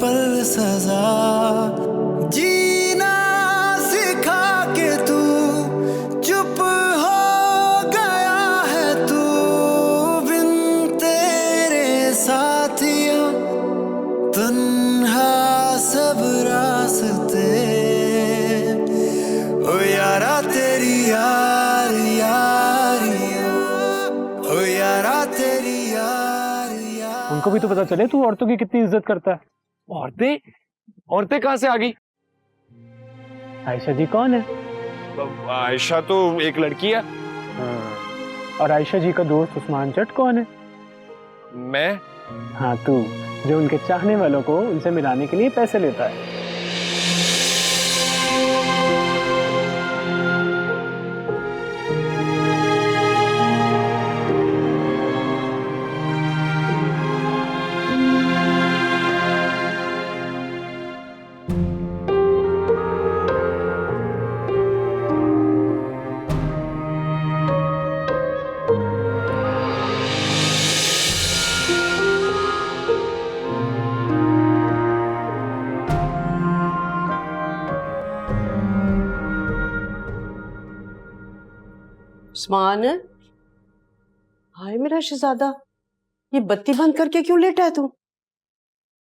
पल सजा, जीना सिखा के तू चुप हो गया है, तू बिन तेरे साथियों तन्हा सब रास्ते। ओ यारा तेरी यार यारियां, ओ यारा तेरी यार यार। उनको भी तो पता चले तू औरतों की कितनी इज्जत करता है। औरतें औरतें कहाँ से आ गई? आयशा जी कौन है? आयशा तो एक लड़की है। हाँ। और आयशा जी का दोस्त उस्मान चट कौन है? मैं? हाँ तू, जो उनके चाहने वालों को उनसे मिलाने के लिए पैसे लेता है। उस्मान, हाय मेरा शहजादा, ये बत्ती बंद करके क्यों लेटा है तू?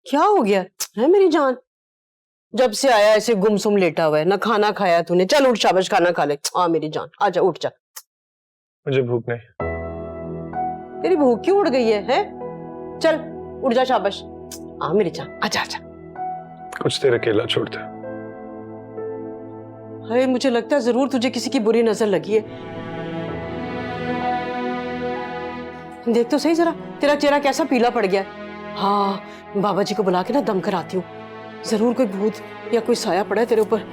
क्या हो गया है मेरी जान? जब से आया ऐसे गुमसुम लेटा हुआ है, ना खाना खाया तूने। चल उठ, शाबाश खाना खा ले। हाँ मेरी जान, आजा उठ जा। मुझे भूख नहीं। तेरी भूख क्यों उड़ गई है? चल उठ जा, शाबाश। हाँ मेरी जान, आजा आजा। कुछ देर अकेला छोड़ दे। हाय, मुझे लगता है जरूर तुझे किसी की बुरी नजर लगी है। देख तो सही जरा, तेरा चेहरा कैसा पीला पड़ गया है। हाँ, बाबा जी को बुला के ना दम कराती हूँ। जरूर कोई भूत या कोई साया पड़ा है तेरे ऊपर।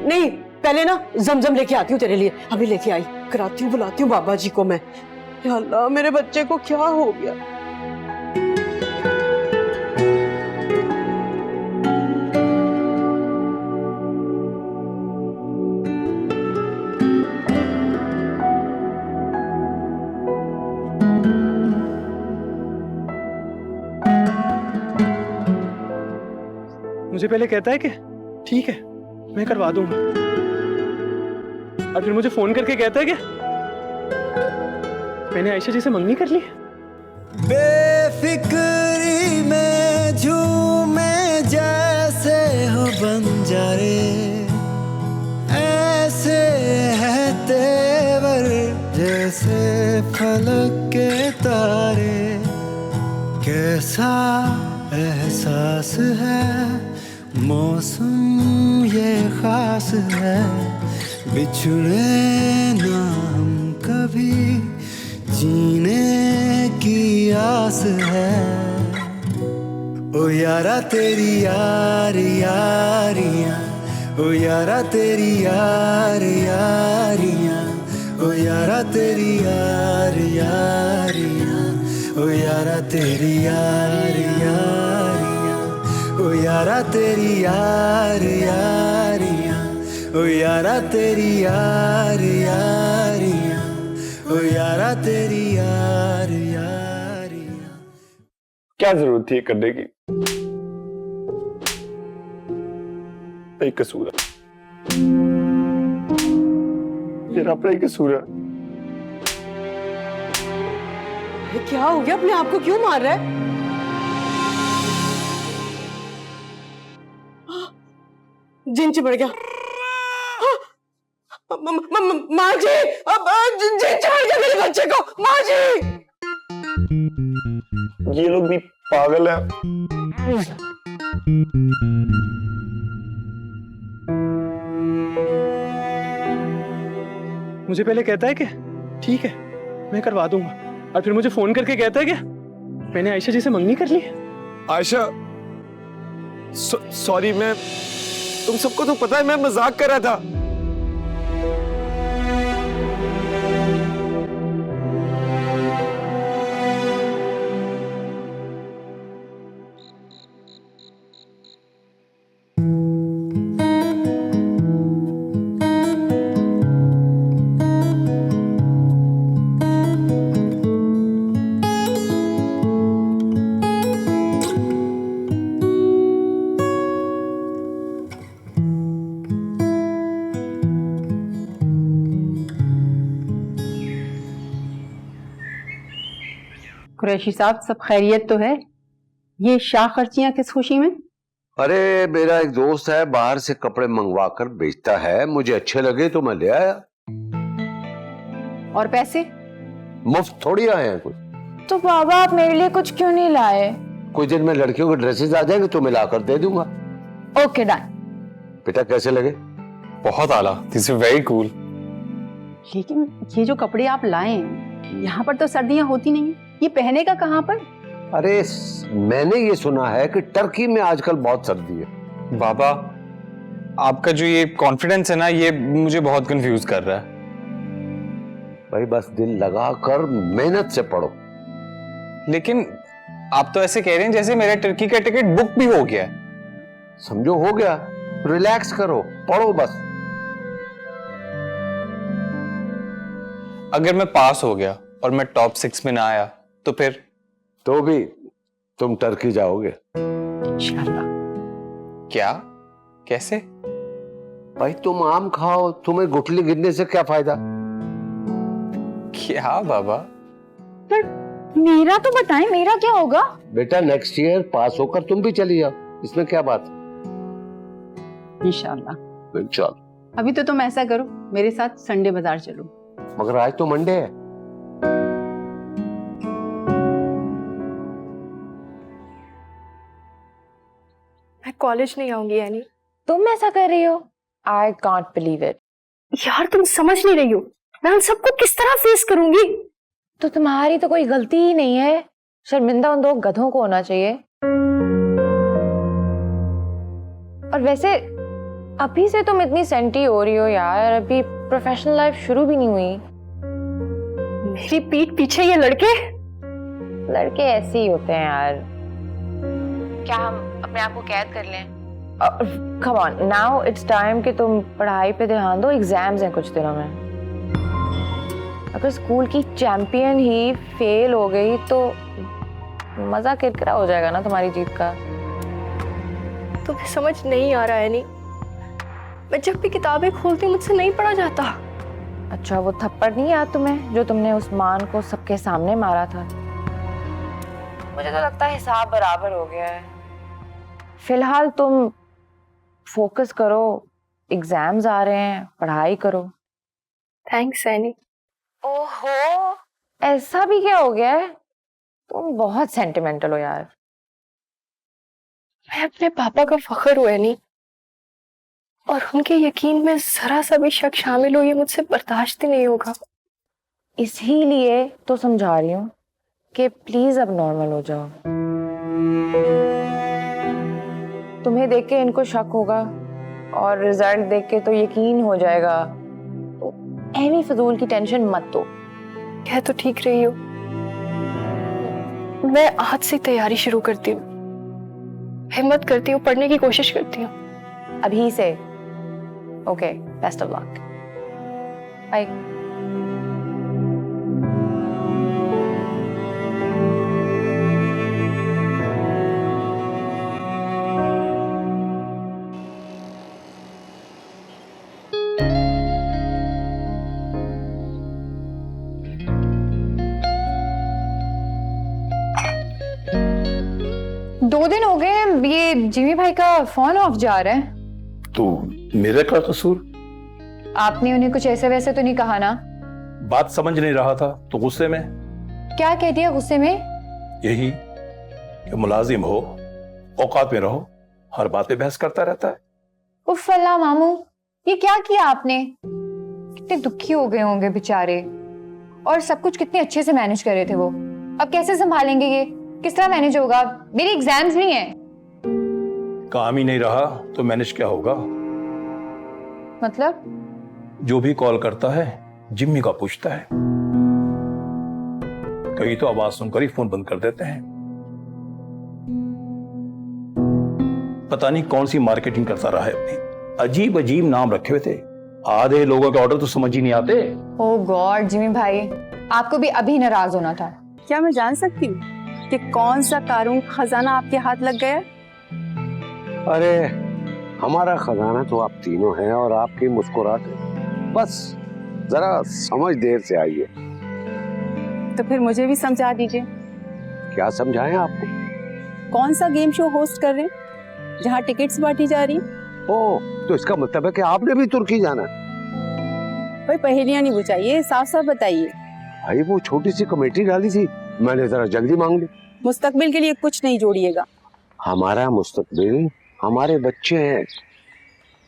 नहीं, पहले ना जमजम लेके आती हूँ तेरे लिए। अभी लेके आई, कराती हूँ, बुलाती हूँ बाबा जी को मैं। या अल्लाह, मेरे बच्चे को क्या हो गया? मुझे पहले कहता है कि ठीक है मैं करवा दूंगा, और फिर मुझे फोन करके कहता है कि मैंने आयशा जी से मंगनी कर ली। बेफिक्री में झूमे जैसे हो बंजारे, ऐसे है तेवर जैसे फलक के तारे। कैसा एहसास है, मौसम ये खास है, बिछड़े ना हम कभी, जीने की आस है। ओ यारा तेरी यार यारियां, ओ यारा तेरी यार यारियां, ओ यारा तेरी यार यारियां, ओ यारा तेरी यार यारियां, ओ यारा तेरी यार यारियां, ओ यारा तेरी यार यारियां, ओ यारा तेरी यार यारियां। क्या जरूरत थी करने की? नहीं, कसूर है मेरा, अपना ही कसूर है। क्या हो गया? अपने आप को क्यों मार रहा है? जिन चिपड़ गया। माँ जी, जिन चिपड़ गया मेरे बच्चे को। माँ जी, ये लोग भी पागल हैं। मुझे पहले कहता है कि ठीक है मैं करवा दूंगा, और फिर मुझे फोन करके कहता है कि मैंने आयशा जी से मंगनी कर ली। आयशा, सॉरी, मैं, तुम सबको तो पता है मैं मजाक कर रहा था। कुरैशी साहब, सब खैरियत तो है? ये शाह खर्चियां किस खुशी में? अरे मेरा एक दोस्त है, बाहर से कपड़े मंगवा कर बेचता है, मुझे अच्छे लगे तो मैं ले आया। और पैसे? मुफ्त थोड़ी आए हैं कुछ। तो बाबा आप मेरे लिए कुछ क्यों नहीं लाए? कुछ दिन में लड़कियों के ड्रेसेस आ जाएंगे तो मैं लाकर दे दूंगा। Okay done. बेटा कैसे लगे? बहुत आला, दिस इज वेरी कूल। लेकिन ये जो कपड़े आप लाए हैं, यहाँ पर तो सर्दियां होती नहीं, ये पहने का कहाँ पर? अरे मैंने ये सुना है कि टर्की में आजकल बहुत सर्दी है। बाबा, आपका जो ये कॉन्फिडेंस है ना, ये मुझे बहुत कंफ्यूज कर रहा है। भाई बस दिल लगा कर मेहनत से पढ़ो। लेकिन आप तो ऐसे कह रहे हैं जैसे मेरा टर्की का टिकट बुक भी हो गया है। समझो हो गया, रिलैक्स करो, पढ़ो बस। अगर मैं पास हो गया और मैं टॉप 6 में ना आया तो फिर? तो भी तुम टर्की जाओगे। इंशाल्लाह। क्या? कैसे? भाई तुम आम खाओ, तुम्हें गुठली गिरने से क्या फायदा? क्या बाबा? पर मेरा तो बताएं, मेरा क्या होगा? बेटा नेक्स्ट ईयर पास होकर तुम भी चली जाओ, इसमें क्या बात? इंशाल्लाह। चल। अभी तो तुम ऐसा करो, मेरे साथ संडे बाजार चलो। मगर आज तो मंडे है। मैं कॉलेज नहीं आऊंगी यानी। तुम ऐसा कर रही हो? I can't believe it. यार तुम समझ नहीं रही हो, मैं उन सबको किस तरह फेस करूंगी? तो तुम्हारी तो कोई गलती ही नहीं है, शर्मिंदा उन दो गधों को होना चाहिए। और वैसे अभी से तुम इतनी सेंटी हो रही हो यार, अभी प्रोफेशनल लाइफ शुरू भी नहीं हुई। मेरी पीठ पीछे ये लड़के लड़के ऐसे ही होते हैं यार। क्या हम अपने आप को कैद कर लें? Come on, now it's time कि तुम पढ़ाई पे ध्यान दो, एग्जाम्स हैं कुछ दिनों में। अगर स्कूल की चैंपियन ही फेल हो गई तो मजा किरकिरा हो जाएगा ना तुम्हारी जीत का। तुम्हें समझ नहीं आ रहा है नहीं, मैं जब भी किताबें खोलती हूँ मुझसे नहीं पढ़ा जाता। अच्छा वो थप्पड़ नहीं याद तुम्हें जो तुमने उस्मान को सबके सामने मारा था? मुझे तो लगता है हिसाब बराबर हो गया है। फिलहाल तुम फोकस करो, एग्जाम्स आ रहे हैं, पढ़ाई करो। थैंक्स सैनी। ओहो, ऐसा भी क्या हो गया है? तुम बहुत सेंटिमेंटल हो यार। मैं अपने पापा का फख्र हूँ नहीं, और उनके यकीन में जरा सा भी शक शामिल हो ये मुझसे बर्दाश्त ही नहीं होगा। इसीलिए तो समझा रही हूँ कि प्लीज अब नॉर्मल हो जाओ। तुम्हें देख के इनको शक होगा और रिजल्ट देख के तो यकीन हो जाएगा। तो ऐवी फजूल की टेंशन मत दो। कह तो ठीक रही हो, मैं आज से तैयारी शुरू करती हूँ, हिम्मत करती हूँ, पढ़ने की कोशिश करती हूँ अभी से। Okay, best of luck. Bye. दो दिन हो गए ये जिमी भाई का फोन ऑफ जा रहा है। तो मेरा क्या कसूर? आपने उन्हें कुछ ऐसे वैसे तो नहीं कहा ना? बात समझ नहीं रहा था तो गुस्से में। क्या कह दिया गुस्से में? यही कि मुलाजिम हो, औकात में रहो, हर बात पे बहस करता रहता है। उफ अल्लाह मामू, ये क्या किया आपने? कितने दुखी हो गए होंगे बेचारे, और सब कुछ कितने अच्छे से मैनेज कर रहे थे वो। अब कैसे संभालेंगे ये? किस तरह मैनेज होगा? मेरी एग्जाम्स भी हैं। काम ही नहीं रहा तो मैनेज क्या होगा? मतलब? जो भी कॉल करता है जिम्मी का पूछता है, कई तो आवाज सुनकर ही फोन बंद कर देते हैं। पता नहीं कौन सी मार्केटिंग करता रहा है अपनी। अजीब अजीब नाम रखे हुए थे, आधे लोगों के ऑर्डर तो समझ ही नहीं आते। ओह गॉड जिमी भाई, आपको भी अभी नाराज होना था। क्या मैं जान सकती हूँ कि कौन सा कारून खजाना आपके हाथ लग गया? अरे हमारा खजाना तो आप तीनों हैं और आपकी मुस्कुराहट, बस जरा समझ देर से आई है। तो फिर मुझे भी समझा दीजिए क्या समझाएं आपको? कौन सा गेम शो होस्ट कर रहे हैं जहाँ टिकट्स बांटी जा रही? ओह, तो इसका मतलब है कि आपने भी तुर्की जाना है? भाई पहेलियां नहीं बुझाइए, साफ साफ बताइए। भाई वो छोटी सी कमेटी डाली थी, मैंने जरा जल्दी मांग ली। मुस्तकबिल के लिए कुछ नहीं जोड़िएगा। हमारा मुस्तकबिल हमारे बच्चे हैं।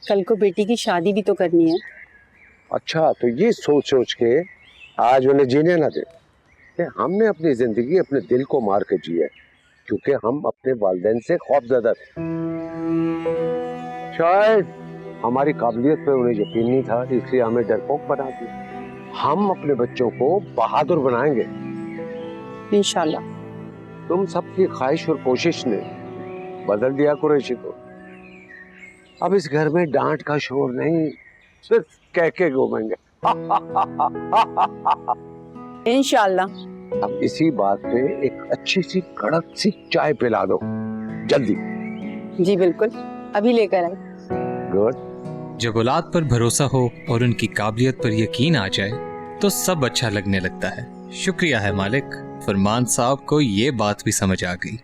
कल को बेटी की शादी भी तो करनी है। अच्छा, तो ये सोच सोच के आज उन्हें जीने ना दे कि हमने अपनी जिंदगी अपने दिल को मार के जी है, क्योंकि हम अपने वालिदैन से खौफजदा थे। शायद हमारी काबिलियत पे उन्हें यकीन नहीं था, इसलिए हमें डरपोक बना दिया। हम अपने बच्चों को बहादुर बनाएंगे इंशाल्लाह। तुम सबकी ख्वाहिश और कोशिश ने बदल दिया कुरैशी को। अब इस घर में डांट का शोर नहीं, सिर्फ कह के घूमेंगे। इंशाल्लाह। अब इसी बात पे एक अच्छी सी कड़क सी चाय पिला दो जल्दी। जी बिल्कुल, अभी लेकर आए। गुड। जब औलाद पर भरोसा हो और उनकी काबिलियत पर यकीन आ जाए तो सब अच्छा लगने लगता है। शुक्रिया है मालिक, फरमान साहब को ये बात भी समझ आ गई।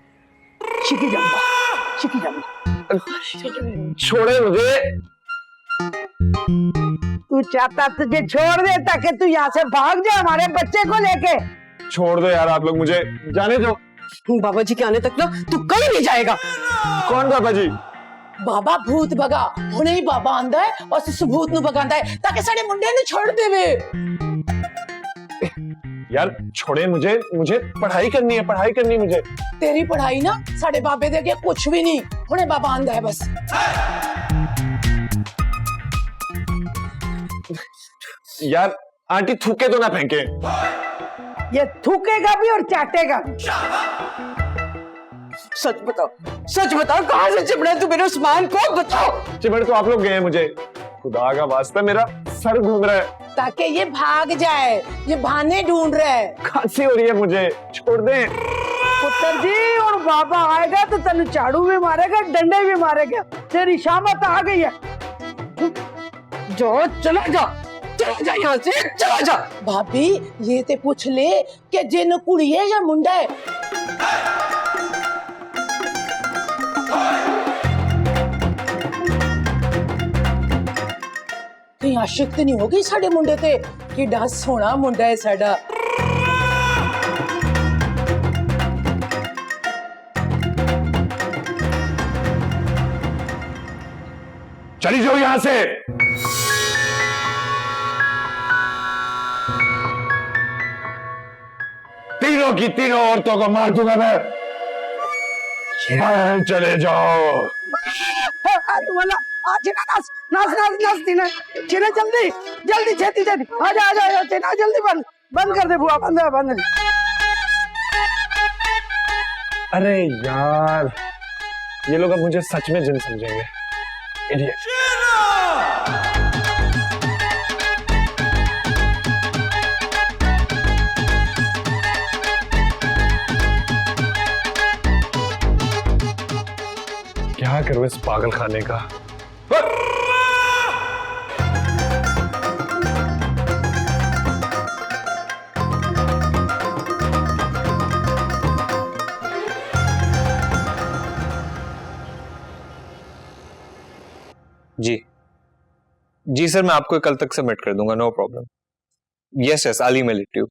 छोड़े मुझे। तू चाहता तुझे छोड़ देता कि तू यहाँ से भाग जा हमारे बच्चे को लेके। छोड़ दो यार, आप लोग मुझे जाने दो। बाबा जी के आने तक ना तू कहीं नहीं जाएगा। कौन बाबा जी? बाबा भूत भगा हुणे ही बाबा आंदा है और सिस भूत नु भगांदा है ताकि साडे मुंडे नु छोड़ देवे। यार छोड़े मुझे, मुझे पढ़ाई करनी है, पढ़ाई करनी है मुझे। तेरी पढ़ाई ना साडे बाबे दे के कुछ भी नहीं, हुणे बाबा आंदा है बस। यार आंटी थूके तो ना फेंके। ये थूकेगा भी और चाटेगा भी। सच बताओ कहाँ से चिमड़ा तू मेरे उस्मान को? बताओ। चिमड़ तो आप लोग गए हैं मुझे। खुदा का वास्ता मेरा सर घूम रहा है। ताकि ये भाग जाए, ये बहाने ढूंढ रहा है। खांसी हो रही है मुझे, छोड़ दें। पुत्र जी, और बाबा आएगा तो तेन झाड़ू भी मारेगा, डंडे भी मारेगा। तेरी शामत आ गई है। जो चला जा यहाँ से, चला जा। भाभी ये ते पूछ ले कि जिन कुड़ी है या मुंडा है। कहीं आशिक तो नहीं हो गई साडे मुंडे ते कि डा सोना मुंडा है साडा। चली जाओ यहाँ से। तीनों की तीनों औरतों को मार दूंगा मैं। चले जाओ। जल्दी छेती आजा चेना, जल्दी बंद कर दे बुआ, बंद। अरे यार, ये लोग अब मुझे सच में जिन समझेंगे। इडियट। क्या करूं इस पागल खाने का? जी सर, मैं आपको कल तक सबमिट कर दूंगा, no problem. Yes I email it to you.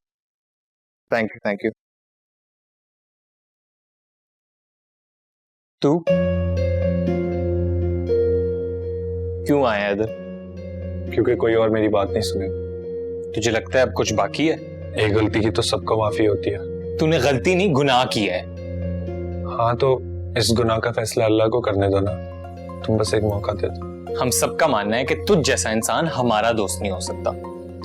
Thank you. तू क्यों आया इधर? क्योंकि कोई और मेरी बात नहीं सुने। तुझे लगता है अब कुछ बाकी है? एक गलती की तो सबको माफी होती है। तूने गलती नहीं, गुनाह किया है। हाँ, तो इस गुनाह का फैसला अल्लाह को करने दो ना। तुम बस एक मौका दे दो। हम सबका मानना है कि तुझ जैसा इंसान हमारा दोस्त नहीं हो सकता।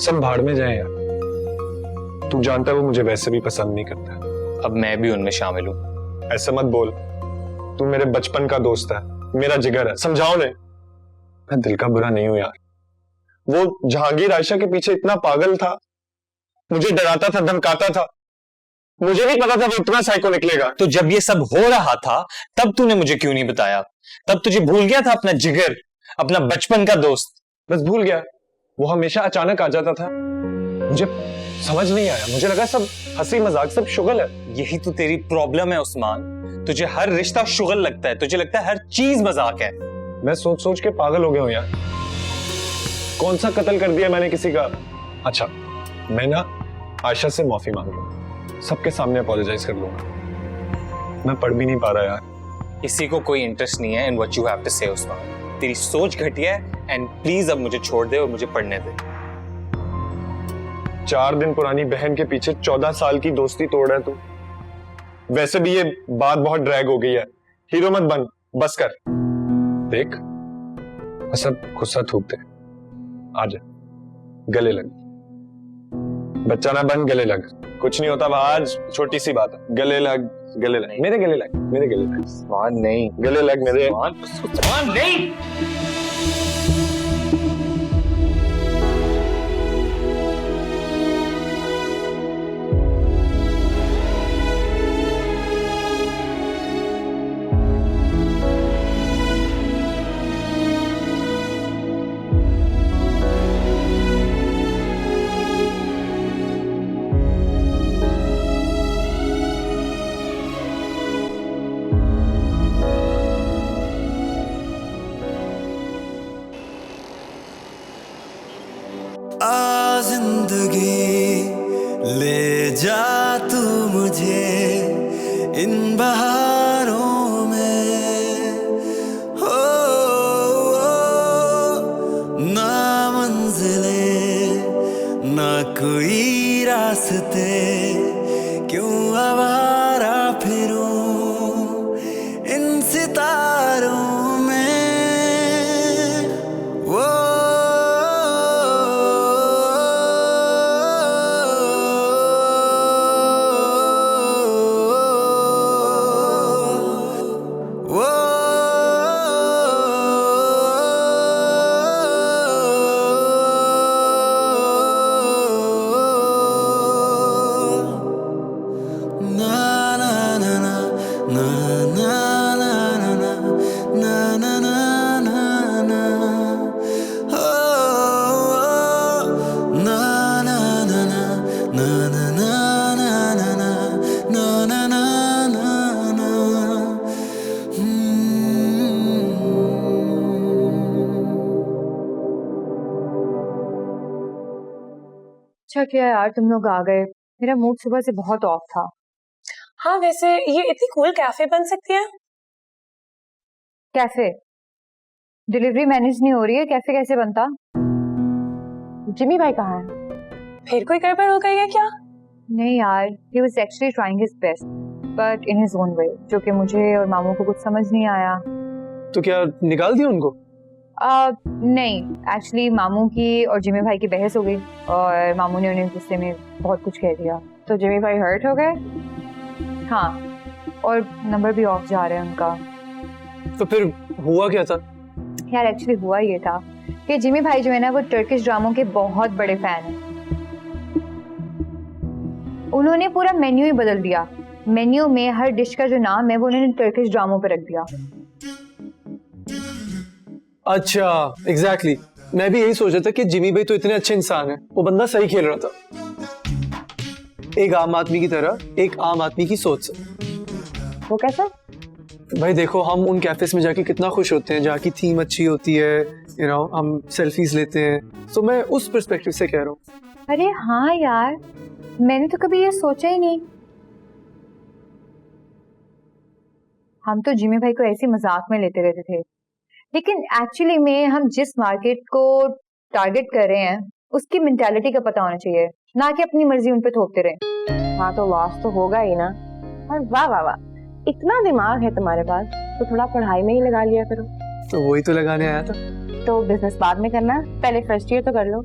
सब भाड़ में जाए यार। तू जानता है वो मुझे वैसे भी पसंद नहीं करता। अब मैं भी उनमें शामिल हूँ। ऐसा मत बोल। तू मेरे बचपन का दोस्त है, मेरा जिगर है, समझाओ ने। मैं दिल का बुरा नहीं हूं यार। वो जहांगीर आयशा के पीछे इतना पागल था, मुझे डराता था, धमकाता था। मुझे नहीं पता था वो इतना साइको निकलेगा। तो जब ये सब हो रहा था तब तूने मुझे क्यों नहीं बताया? तब तुझे भूल गया था अपना जिगर, अपना बचपन का दोस्त? बस भूल गया। वो हमेशा अचानक आ जाता था, मुझे समझ नहीं आया, मुझे लगा सब हंसी मजाक, सब शुगल है। यही तो तेरी प्रॉब्लम है उस्मान, तुझे हर रिश्ता शुगल लगता है, तुझे लगता है हर चीज मजाक है। मैं सोच सोच के पागल हो गया हूँ यार। कौन सा कत्ल कर दिया मैंने किसी का? अच्छा, मैं ना आयशा से माफी मांग लूंगा, सबके सामने अपोलोजाइज कर लूंगा। मैं पढ़ भी नहीं पा रहा यार। किसी को कोई इंटरेस्ट नहीं है in what you have to say Usman. तेरी सोच घटिया है एंड प्लीज अब मुझे छोड़ दे और मुझे पढ़ने दे। 4 दिन पुरानी बहन के पीछे 14 साल की दोस्ती तोड़ रहा है तू। वैसे भी ये बात बहुत ड्रैग हो गई है, हीरो मत बन, बस कर। देख, सब गुस्सा थूक दे, आजा गले लग। बच्चा ना बन, गले लग। कुछ नहीं होता, आज छोटी सी बात है। गले लग, गले लग, मेरे गले लग, मेरे गले लग। उस्मान नहीं, गले लग मेरे। उस्मान नहीं। जिंदगी ले जा तू मुझे इन बहारों में, हो ना मंजिले ना कोई रास्ते, क्यों आवारा फिरूं इन सितारों में। वो अच्छा किया यार तुम लोग आ गए, मेरा मूड सुबह से बहुत ऑफ था। हाँ वैसे ये इतनी कूल कैफे बन सकती है? कैफे? डिलीवरी मैनेज नहीं हो रही है, कैफे कैसे बनता? जिमी भाई कहाँ है? फिर कोई गड़बड़ हो गई है क्या? नहीं यार, he was actually trying his best, but in his own way, जो कि मुझे और मामू को कुछ समझ नहीं आया। तो क्या निकाल दिया उनको? नहीं, एक्चुअली मामू की और जिमी भाई की बहस हो गई और मामू ने उन्हें गुस्से में बहुत कुछ कह दिया, तो जिमी भाई हर्ट हो गए। हाँ, और नंबर भी ऑफ जा रहे हैं उनका। तो फिर हुआ क्या था? यार एक्चुअली हुआ ये था कि जिमी भाई जो है ना वो टर्किश ड्रामों के बहुत बड़े फैन हैं। उन्होंने पूरा मेन्यू ही बदल दिया। मेन्यू में हर डिश का जो नाम है वो उन्होंने टर्किश ड्रामों पे रख दिया। अच्छा, एग्जैक्टली। मैं भी यही सोच रहा था कि जिमी भाई तो इतने अच्छे इंसान है, वो बंदा सही खेल रहा था, एक आम आदमी की तरह, एक आम आदमी की सोच से। वो कैसा? भाई देखो, हम उन कैफेस में जाके कितना खुश होते हैं जहाँ की थीम अच्छी होती है, यू नो, हम सेल्फीज लेते हैं, तो मैं उस पर्सपेक्टिव से कह रहा हूँ। अरे हाँ यार, मैंने तो कभी ये सोचा ही नहीं। हम तो जिमी भाई को ऐसे मजाक में लेते रहते थे, लेकिन एक्चुअली में हम जिस मार्केट को टारगेट कर रहे हैं उसकी मेंटालिटी का पता होना चाहिए, ना कि अपनी मर्जी उन पे थोपते रहे। हाँ तो लॉस तो होगा ही ना। और वाह वाह वाह, इतना दिमाग है तुम्हारे पास, तो थोड़ा पढ़ाई में ही लगा लिया करो। तो वही तो लगाने आया था। तो बिजनेस बाद में करना, पहले फर्स्ट ईयर तो कर लो।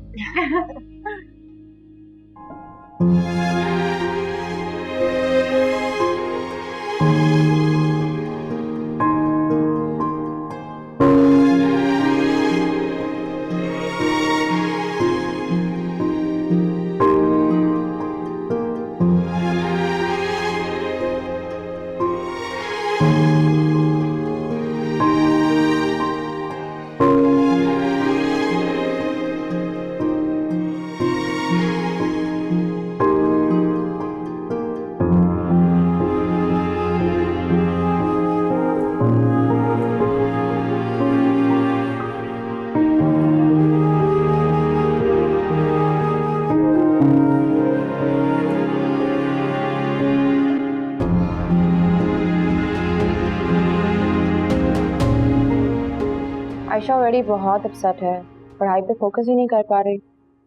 आयशा ऑलरेडी बहुत अपसेट है, पढ़ाई पे फोकस ही नहीं कर पा रही।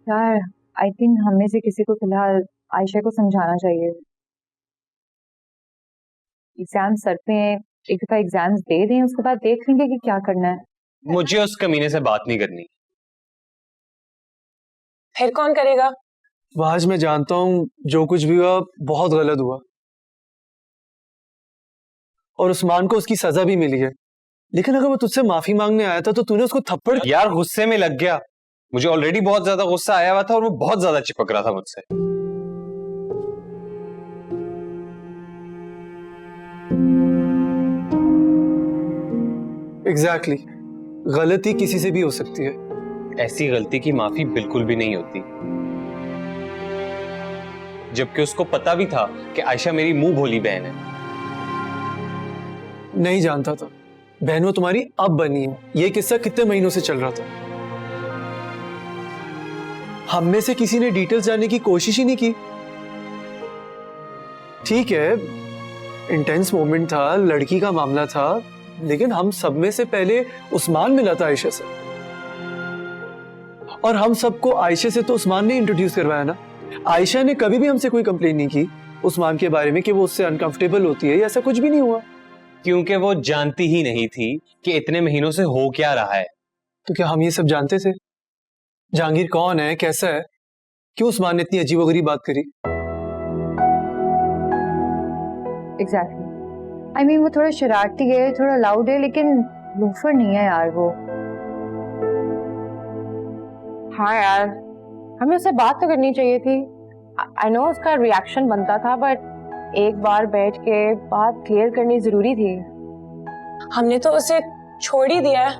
यार आई थिंक हमें से किसी को फिलहाल आयशा को समझाना चाहिए। एग्जाम सर पे हैं, एक दफा एग्जाम्स दे दें, उसके बाद देख लेंगे कि क्या करना है। मुझे उस कमीने से बात नहीं करनी। फिर कौन करेगा? आज मैं जानता हूँ जो कुछ भी हुआ बहुत गलत हुआ, और उस्मान को उसकी सजा भी मिली है, लेकिन अगर वो तुझसे माफी मांगने आया था तो तूने उसको थप्पड़। यार गुस्से में लग गया, मुझे ऑलरेडी बहुत ज्यादा गुस्सा आया हुआ था और वो बहुत ज्यादा चिपक रहा था मुझसे। एग्जैक्टली, गलती किसी से भी हो सकती है। ऐसी गलती की माफी बिल्कुल भी नहीं होती, जबकि उसको पता भी था कि आयशा मेरी मुंह भोली बहन है। नहीं जानता था, बहन वो तुम्हारी अब बनी है। ये किस्सा कितने महीनों से चल रहा था, हम में से किसी ने डिटेल्स जानने की कोशिश ही नहीं की। ठीक है, इंटेंस मोमेंट था, लड़की का मामला था, लेकिन हम सब में से पहले उस्मान मिला था आयशा से, और हम सबको आयशा से तो उस्मान ने इंट्रोड्यूस करवाया ना। आयशा ने कभी भी हमसे कोई कंप्लेन नहीं की उस्मान के बारे में कि वो उससे अनकंफर्टेबल होती है, या ऐसा कुछ भी नहीं हुआ, क्योंकि वो जानती ही नहीं थी कि इतने महीनों से हो क्या रहा है। तो क्या हम ये सब जानते थे? जहांगीर कौन है, कैसा है, क्यों उस्मान ने इतनी अजीबोगरीब बात करी? एग्जैक्टली, आई मीन वो थोड़ा शरारती है, थोड़ा लाउड है, लेकिन लूफर नहीं है यार वो। हाँ यार, हमें उससे बात तो करनी चाहिए थी। आई नो उसका रिएक्शन बनता था, बट एक बार बैठ के बात क्लियर करनी जरूरी थी। हमने तो उसे छोड़ ही दिया है।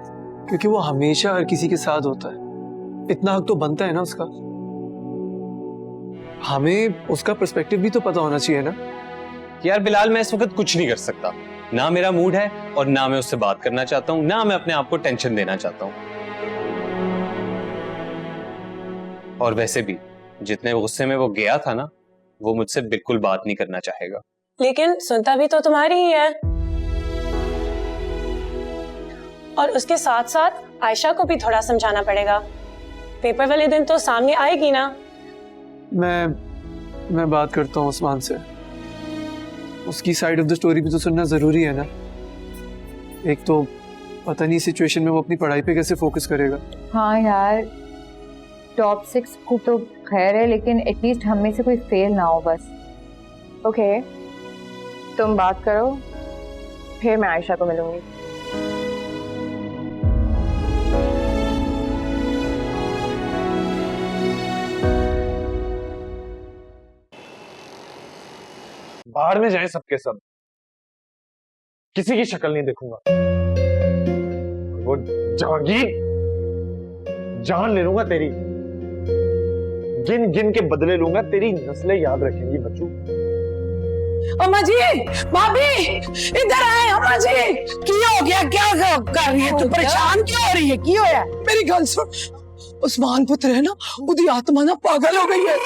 क्योंकि वो हमेशा हर किसी के साथ होता है, इतना हक तो बनता है ना उसका। हमें उसका पर्सपेक्टिव भी तो पता होना चाहिए ना। यार बिलाल, मैं इस वक्त कुछ नहीं कर सकता, ना मेरा मूड है और ना मैं उससे बात करना चाहता हूँ, ना मैं अपने आप को टेंशन देना चाहता हूँ। और वैसे भी जितने गुस्से में वो गया था ना, वो मुझसे बिल्कुल बात नहीं करना चाहेगा। लेकिन सुनता भी तो तुम्हारी ही है, और उसके साथ साथ आयशा को भी थोड़ा समझाना पड़ेगा। पेपर वाले दिन तो सामने आएगी ना। मैं बात करता हूँ उस्मान से, उसकी साइड ऑफ द स्टोरी भी तो सुनना जरूरी है ना। एक तो पता नहीं सिचुएशन में वो अपनी पढ़ाई पे कैसे फोकस करेगा। हाँ यार, टॉप 6 को तो खैर है, लेकिन एटलीस्ट हम में से कोई फेल ना हो बस। ओके, तुम बात करो, फिर मैं आयशा को मिलूंगी। बाहर में जाएं सबके सब, किसी की शक्ल नहीं देखूंगा। वो जहांगीर, जान ले लूंगा तेरी, गिन गिन के बदले लूंगा, तेरी नस्लें याद रखेंगी बच्चू। अम्मा जी, भाभी, इधर आए। अम्मा जी, क्या हो गया? क्या कर रही है तू? परेशान क्यों हो रही है? क्यों है? मेरी गल सुन, उस्मान पुत्र है ना, उसकी आत्मा ना पागल हो गई है,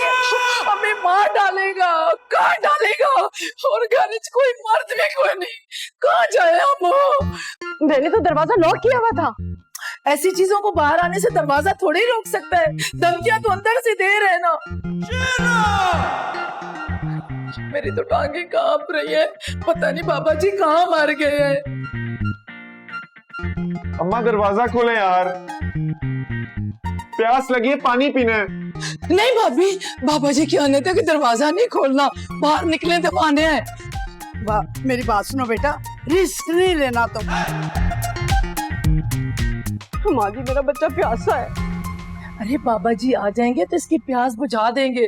हमें मार डालेगा, काट डालेगा, और घर में कोई मर्द भी कोई नहीं। कहाँ जाए हम? मैंने तो दरवाजा लॉक किया हुआ था। ऐसी चीजों को बाहर आने से दरवाजा थोड़ी रोक सकता है। धमकियां तो अंदर से दे रहे ना। मेरी तो टांगे कांप रही है, पता नहीं बाबा जी कहाँ मर गए हैं। अम्मा दरवाजा खोले यार, प्यास लगी है, पानी पीना है। नहीं भाभी, बाबा जी के आने तक दरवाजा नहीं खोलना, बाहर निकले तो आने हैं। मेरी बात सुनो बेटा, रिस्क नहीं लेना तुम। माँ जी, मेरा बच्चा प्यासा है। अरे बाबा जी आ जाएंगे तो इसकी प्यास बुझा देंगे,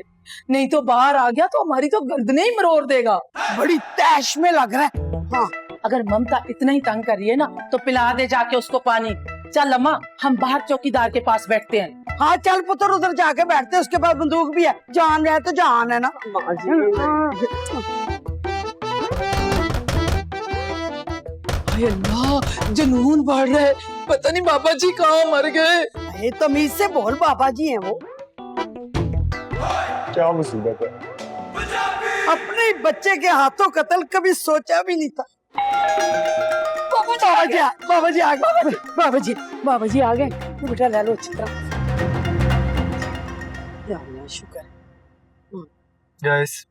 नहीं तो बाहर आ गया तो हमारी तो गर्दनें ही मरोड़ देगा। बड़ी तैश में लग रहा है। हाँ, अगर ममता इतना ही तंग कर रही है ना, तो पिला दे जाके उसको पानी। चल अम्मा, हम बाहर चौकीदार के पास बैठते हैं। हाँ चल पुत्र, उधर जाके बैठते हैं, उसके पास बंदूक भी है। जान है तो जान है ना। अल्लाह, जुनून बढ़ रहा है, पता नहीं बाबा जी कहाँ मर गए। ये तमीज से बोल, बाबा जी हैं वो। क्या मुसीबत है? अपने बच्चे के हाथों कत्ल कभी सोचा भी नहीं था। बाबा जी आ गए। बाबा जी आ गए। बेटा ले लो अच्छी तरह। या अल्लाह शुक्र। गाइस,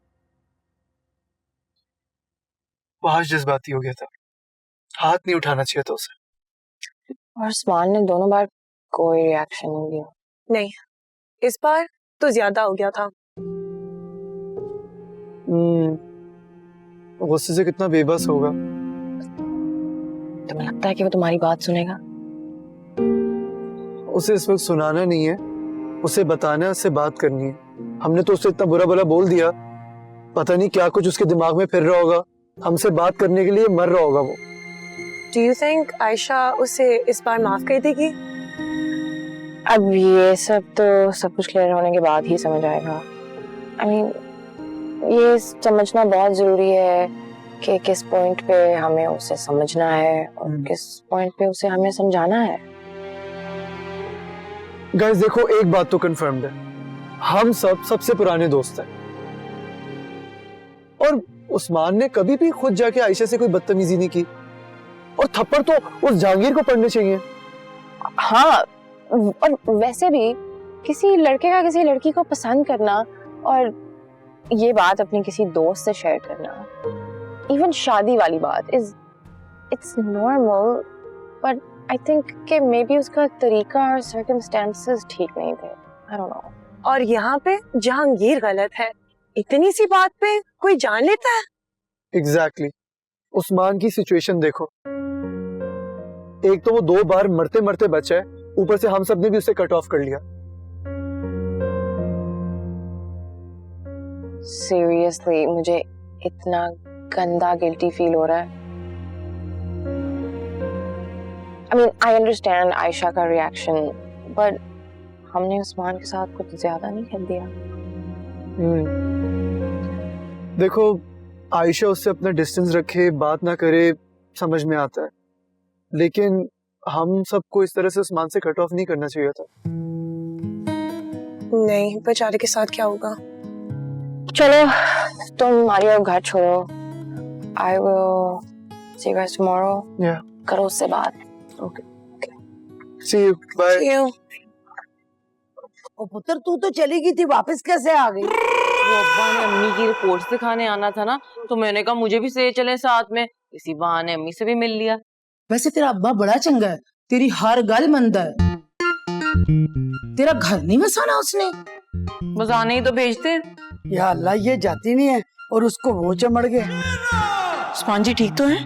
बहुत जज्बाती हो गया था, हाथ नहीं उठाना चाहिए था उसे। और उस्मान ने दोनों बार कोई रिएक्शन नहीं दिया। नहीं, इस बार तो ज्यादा हो गया था। गुस्से से कितना बेबस होगा। तुम्हें लगता है कि वो तुम्हारी बात सुनेगा? उसे इस वक्त सुनाना नहीं है, उसे बताना है, उससे बात करनी है। हमने तो उससे इतना बुरा भला बोल दिया, पता नहीं क्या कुछ उसके दिमाग में फिर रहा होगा, हमसे बात करने के लिए मर रहा होगा वो। Do you think आयशा उसे इस बार माफ कर देगी? अब ये सब तो सब कुछ क्लियर होने के बाद ही समझ आएगा। I mean, ये समझना बहुत जरूरी है कि किस पॉइंट पे हमें उसे समझना है और किस पॉइंट पे उसे हमें समझाना है। गाइस देखो, एक बात तो कंफर्म्ड है, हम सब सबसे पुराने दोस्त हैं और उस्मान ने कभी भी खुद जाके आयशा से कोई बदतमीजी नहीं की और थप्पड़ तो उस जहांगीर को पड़ने चाहिए। हाँ, और वैसे भी किसी लड़के का किसी लड़की को पसंद करना और ये बात अपनी किसी दोस्त से शेयर करना, इवन शादी वाली बात it's normal, but I think कि मे बी उसका तरीका और सर्कमस्टेंसेस ठीक नहीं थे। I don't know. और यहाँ पे जहांगीर गलत है, इतनी सी बात पे कोई जान लेता है। एग्जैक्टली। उस्मान की सिचुएशन देखो, एक तो वो 2 बार मरते मरते बचा है, ऊपर से हम सब ने भी उसे कट ऑफ कर लिया। सीरियसली मुझे इतना गंदा गिल्टी फील हो रहा है। I mean I understand Ayesha का रिएक्शन, बट हमने उस्मान के साथ कुछ ज्यादा नहीं कर दिया। देखो, आयशा उससे अपना डिस्टेंस रखे, बात ना करे, समझ में आता है, लेकिन हम सबको इस तरह से उस्मान से कट ऑफ नहीं करना चाहिए था। नहीं, बेचारे के साथ क्या होगा? चलो तुम मारिया घर छोड़ो। I will see you guys tomorrow. करो उससे बात। Okay, see you, bye. ओ पुत्र, तू तो चली गई थी, वापस कैसे आ गई? वो अब्बा ने अम्मी की रिपोर्ट्स दिखाने आना था ना, तो मैंने कहा मुझे भी से चले साथ में, इसी बहाने अम्मी से भी मिल लिया। वैसे तेरा अब्बा बड़ा चंगा है, तेरी हर गल मनदा है। तेरा घर नहीं बसाना उसने? बसाने ही तो भेजते। या अल्लाह, ये जाती नहीं है और उसको वो चमड़ गया। उस्मान जी ठीक तो है?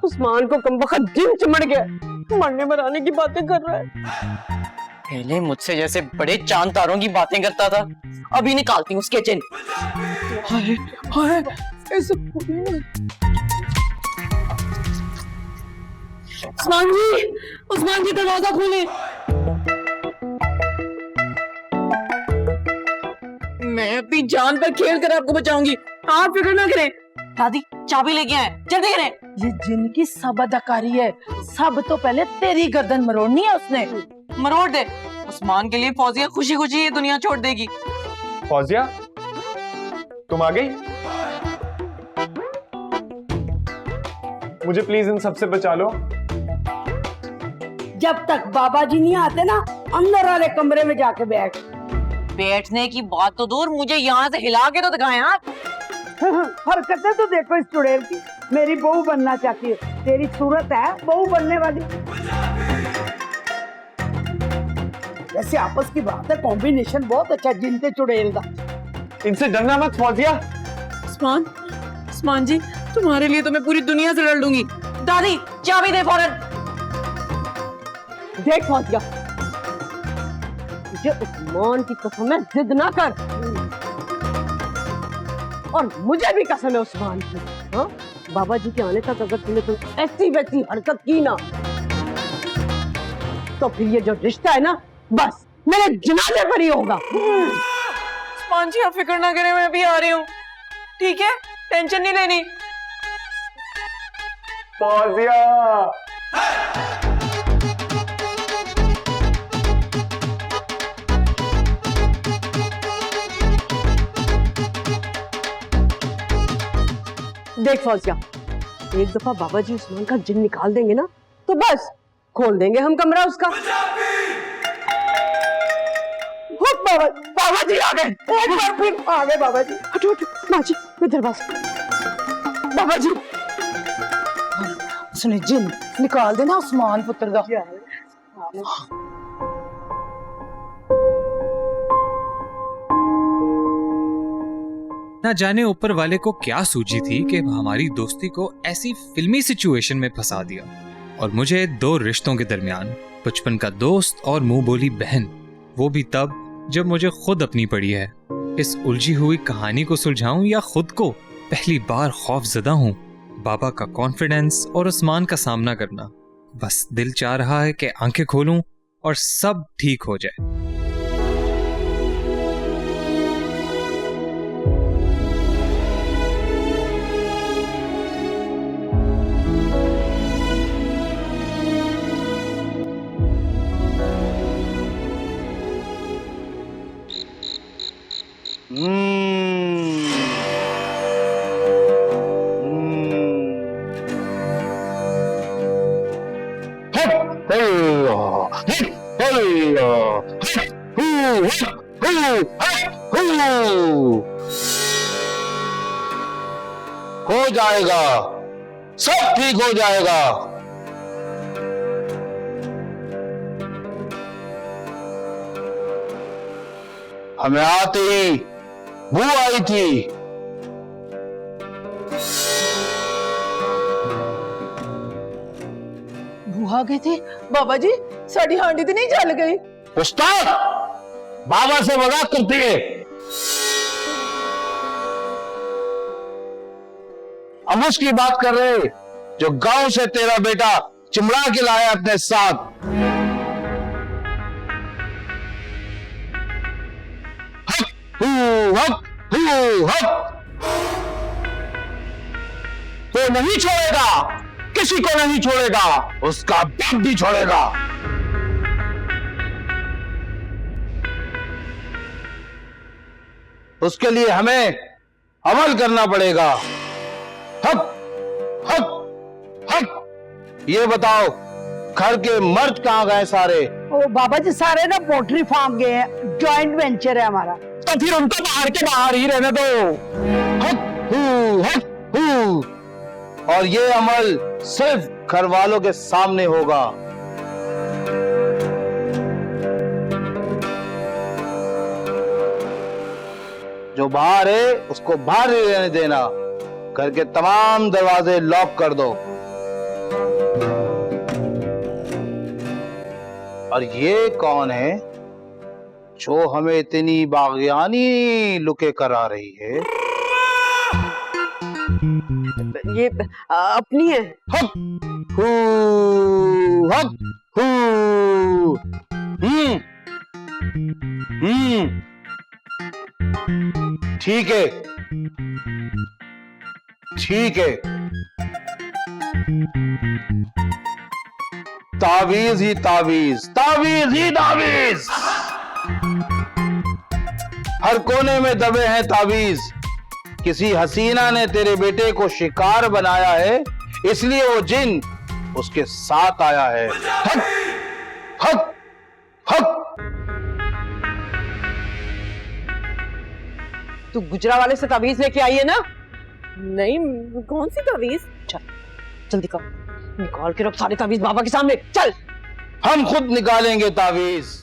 उस्मान को कमबख्त जिन चिमड़ गया, मरने मराने की बातें कर रहा है। पहले मुझसे जैसे बड़े चांद तारों की बातें करता था, अभी निकालती हूँ उसके चिन। हाय हाय, ऐसे उस्मान जी दरवाजा खोले। मैं अपनी जान पर खेल कर आपको बचाऊंगी, आप फिक्र ना करें। दादी चाबी लेके आए, जल्दी करें। ये जिनकी सब अदाकारी है, सब तो पहले तेरी गर्दन मरोड़नी है उसने। मरोड़ दे, उस्मान के लिए फौजिया खुशी खुशी ये दुनिया छोड़ देगी। फौजिया, तुम आ गई? मुझे प्लीज इन सबसे बचा लो। जब तक बाबा जी नहीं आते ना, अंदर वाले कमरे में जाके बैठ। बैठने की बात तो दूर, मुझे यहाँ से हिला के तो दिखाएं आप। हरकतें तो देखो इस चुड़ैल की, मेरी बहू बनना चाहती है। तेरी सूरत है बहू बनने वाली। वैसे आपस की बात है, कॉम्बिनेशन बहुत अच्छा, जिनते चुड़ैल का। इनसे डरना मत फौजिया। उस्मान जी, तुम्हारे लिए तो मैं पूरी दुनिया से लड़ लूंगी। दादी चाबी दे फौरन। देख फौजिया, तुझे उस्मान की कसम है, जिद ना कर। और मुझे भी कसम है उस्मान की। हाँ, बाबा जी के आने तक अगर तूने कोई ऐसी वैसी हरकत की ना, तो फिर ये जो रिश्ता है ना, बस मेरे जनाजे पर ही होगा। उस्मान जी आप फिक्र ना करें, मैं अभी आ रही हूँ, ठीक है? टेंशन नहीं लेनी। फौजिया। देख फौजिया, एक दफा बाबा जी उस्मान का जिन निकाल देंगे ना तो बस खोल देंगे हम कमरा उसका। बाबा जी आ गए, एक बार फिर आ गए बाबा जी। हटो हटो माँ जी, मैं दरवाजा। बाबा जी उसने जिन निकाल देना उस्मान पुत्र का। ना जाने ऊपर वाले को क्या सूझी थी कि हमारी दोस्ती को ऐसी फिल्मी सिचुएशन में फंसा दिया और मुझे दो रिश्तों के दरमियान, बचपन का दोस्त और मुंह बोली बहन, वो भी तब जब मुझे खुद अपनी पड़ी है। इस उलझी हुई कहानी को सुलझाऊं या खुद को? पहली बार खौफजदा हूं। बाबा का कॉन्फिडेंस और उस्मान का सामना करना। बस दिल चाह रहा है कि आंखें खोलूं और सब ठीक हो जाए। हो जाएगा, सब ठीक हो जाएगा। हमें आते ही बू आई थी। बुआ गए थे बाबा जी, साड़ी हांडी तो नहीं जल गई? उस्ताद बाबा से मजाक करती है। हम उसकी बात कर रहे जो गांव से तेरा बेटा चिमड़ा के लाया अपने साथ। वो नहीं छोड़ेगा, किसी को नहीं छोड़ेगा, उसका बाप भी छोड़ेगा। उसके लिए हमें अमल करना पड़ेगा। हक हक हक। ये बताओ घर के मर्द कहाँ गए सारे? ओ बाबा जी सारे ना पोल्ट्री फार्म गए हैं, जॉइंट वेंचर है हमारा। तो फिर उनको बाहर के बाहर ही रहने दो। हक हू। और ये अमल सिर्फ घर वालों के सामने होगा। जो बाहर है उसको बाहर ही रहने देना। घर के तमाम दरवाजे लॉक कर दो। और ये कौन है जो हमें इतनी बागियानी लुके करा रही है? ये अपनी है। हक हू हक हू। ठीक है ठीक है। तावीज ही तावीज, तावीज ही तावीज। हर कोने में दबे हैं तावीज। किसी हसीना ने तेरे बेटे को शिकार बनाया है, इसलिए वो जिन उसके साथ आया है। हक हक हक। तू गुजरा वाले से तावीज लेके आई है ना? नहीं, कौन सी तावीज? चल जल्दी कर, निकाल के रख सारे तावीज बाबा के सामने। चल। हम खुद निकालेंगे तावीज।